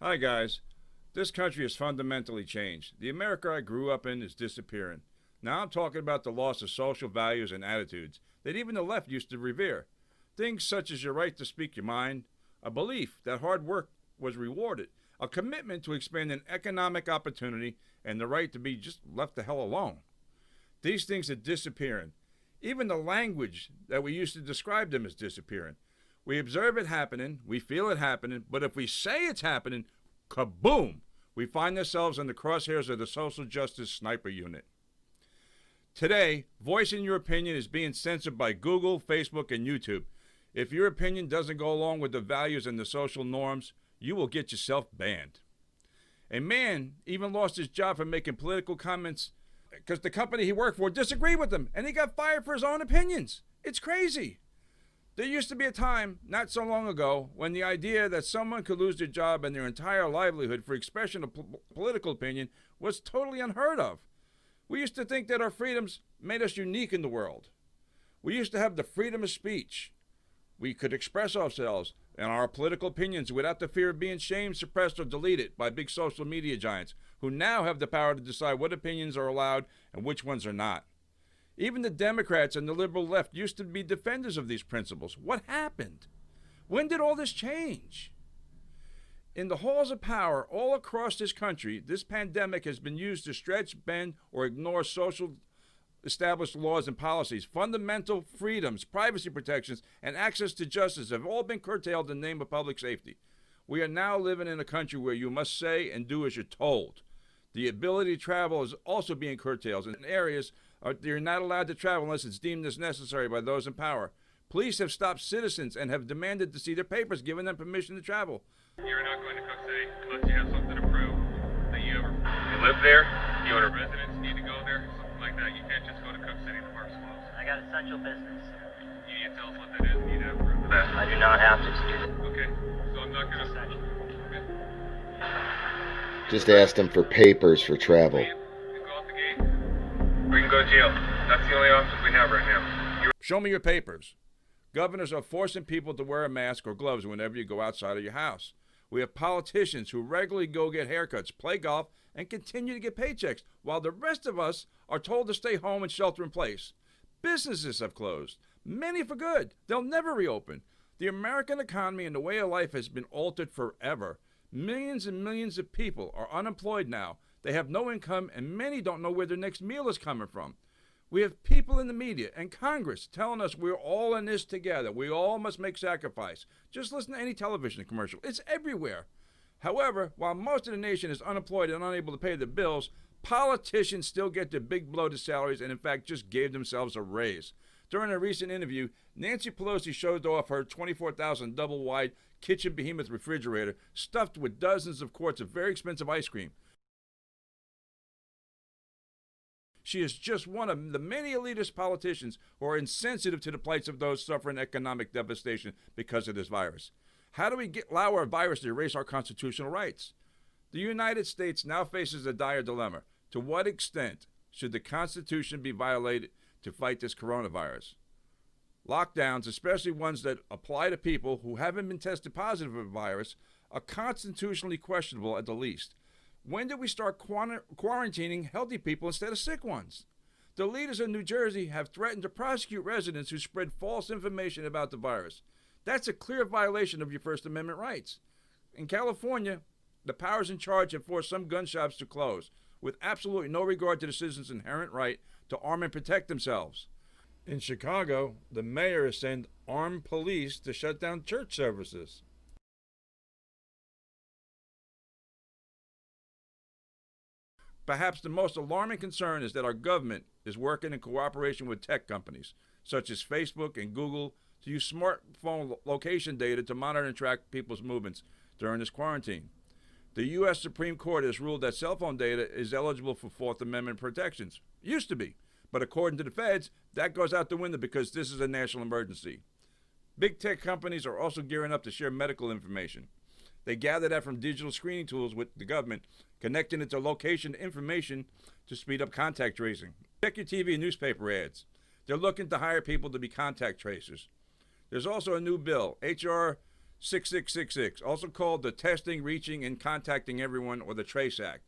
Hi, guys. This country has fundamentally changed. The America I grew up in is disappearing. Now I'm talking about the loss of social values and attitudes that even the left used to revere. Things such as your right to speak your mind, a belief that hard work was rewarded, a commitment to expanding economic opportunity, and the right to be just left the hell alone. These things are disappearing. Even the language that we used to describe them is disappearing. We observe it happening, we feel it happening, but if we say it's happening, kaboom! We find ourselves in the crosshairs of the social justice sniper unit. Today, voicing your opinion is being censored by Google, Facebook, and YouTube. If your opinion doesn't go along with the values and the social norms, you will get yourself banned. A man even lost his job for making political comments because the company he worked for disagreed with him, and he got fired for his own opinions. It's crazy. There used to be a time, not so long ago, when the idea that someone could lose their job and their entire livelihood for expression of political opinion was totally unheard of. We used to think that our freedoms made us unique in the world. We used to have the freedom of speech. We could express ourselves and our political opinions without the fear of being shamed, suppressed, or deleted by big social media giants who now have the power to decide what opinions are allowed and which ones are not. Even the Democrats and the liberal left used to be defenders of these principles. What happened? When did all this change? In the halls of power all across this country, this pandemic has been used to stretch, bend, or ignore social established laws and policies. Fundamental freedoms, privacy protections, and access to justice have all been curtailed in the name of public safety. We are now living in a country where you must say and do as you're told. The ability to travel is also being curtailed in areas you're not allowed to travel unless it's deemed as necessary by those in power. Police have stopped citizens and have demanded to see their papers, giving them permission to travel. You're not going to Cook City unless you have something to prove that you live there, you own a residence, need to go there, something like that. You can't just go to Cook City, the park's closed. I got essential business. You need to tell us what that is, you need to have proof of that. I do not have to do it. Okay, so I'm not going to... Okay. Just asked him for papers for travel. You can go out the gate, or you can go to jail. That's the only options we have right now. Show me your papers. Governors are forcing people to wear a mask or gloves whenever you go outside of your house. We have politicians who regularly go get haircuts, play golf, and continue to get paychecks, while the rest of us are told to stay home and shelter in place. Businesses have closed, many for good. They'll never reopen. The American economy and the way of life has been altered forever. Millions and millions of people are unemployed now. They have no income, and many don't know where their next meal is coming from. We have people in the media and Congress telling us we're all in this together. We all must make sacrifice. Just listen to any television commercial. It's everywhere. However, while most of the nation is unemployed and unable to pay their bills, politicians still get their big bloated salaries and in fact just gave themselves a raise. During a recent interview, Nancy Pelosi showed off her $24,000 double-wide kitchen behemoth refrigerator stuffed with dozens of quarts of very expensive ice cream. She is just one of the many elitist politicians who are insensitive to the plights of those suffering economic devastation because of this virus. How do we allow our virus to erase our constitutional rights? The United States now faces a dire dilemma. To what extent should the Constitution be violated to fight this coronavirus? Lockdowns, especially ones that apply to people who haven't been tested positive for the virus, are constitutionally questionable at the least. When did we start quarantining healthy people instead of sick ones? The leaders in New Jersey have threatened to prosecute residents who spread false information about the virus. That's a clear violation of your First Amendment rights. In California, the powers in charge have forced some gun shops to close, with absolutely no regard to the citizens' inherent right to arm and protect themselves. In Chicago, the mayor has sent armed police to shut down church services. Perhaps the most alarming concern is that our government is working in cooperation with tech companies, such as Facebook and Google, to use smartphone location data to monitor and track people's movements during this quarantine. The U.S. Supreme Court has ruled that cell phone data is eligible for Fourth Amendment protections. Used to be. But according to the feds, that goes out the window because this is a national emergency. Big tech companies are also gearing up to share medical information. They gather that from digital screening tools with the government, connecting it to location information to speed up contact tracing. Check your TV and newspaper ads. They're looking to hire people to be contact tracers. There's also a new bill, H.R. 6666, also called the Testing, Reaching, and Contacting Everyone, or the TRACE Act.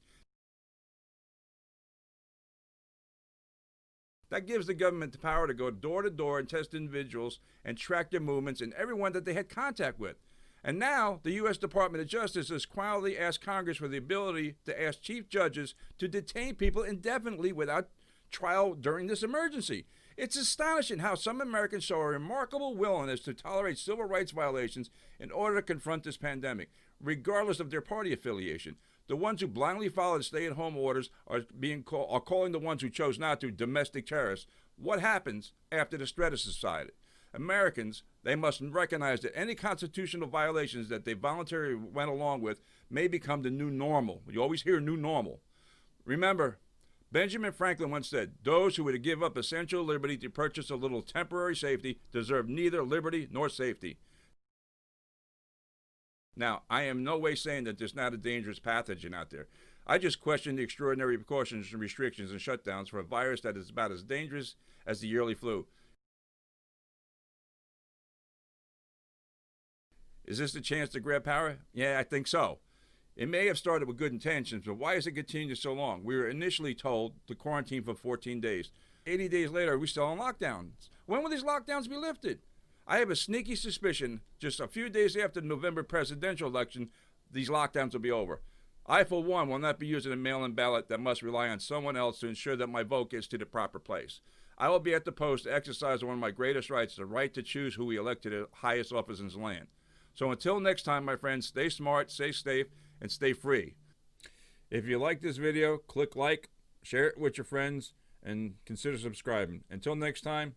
That gives the government the power to go door to door and test individuals and track their movements and everyone that they had contact with. And now, the U.S. Department of Justice has quietly asked Congress for the ability to ask chief judges to detain people indefinitely without trial during this emergency. It's astonishing how some Americans show a remarkable willingness to tolerate civil rights violations in order to confront this pandemic, regardless of their party affiliation. The ones who blindly followed stay-at-home orders are calling the ones who chose not to domestic terrorists. What happens after the threat is subsided? Americans, they must recognize that any constitutional violations that they voluntarily went along with may become the new normal. You always hear new normal. Remember, Benjamin Franklin once said, "Those who would give up essential liberty to purchase a little temporary safety deserve neither liberty nor safety." Now, I am no way saying that there's not a dangerous pathogen out there. I just question the extraordinary precautions and restrictions and shutdowns for a virus that is about as dangerous as the yearly flu. Is this the chance to grab power? Yeah, I think so. It may have started with good intentions, but why has it continued so long? We were initially told to quarantine for 14 days. 80 days later, we're still on lockdowns. When will these lockdowns be lifted? I have a sneaky suspicion just a few days after the November presidential election, these lockdowns will be over. I, for one, will not be using a mail-in ballot that must rely on someone else to ensure that my vote gets to the proper place. I will be at the post to exercise one of my greatest rights, the right to choose who we elect to the highest office in the land. So until next time, my friends, stay smart, stay safe, and stay free. If you like this video, click like, share it with your friends, and consider subscribing. Until next time,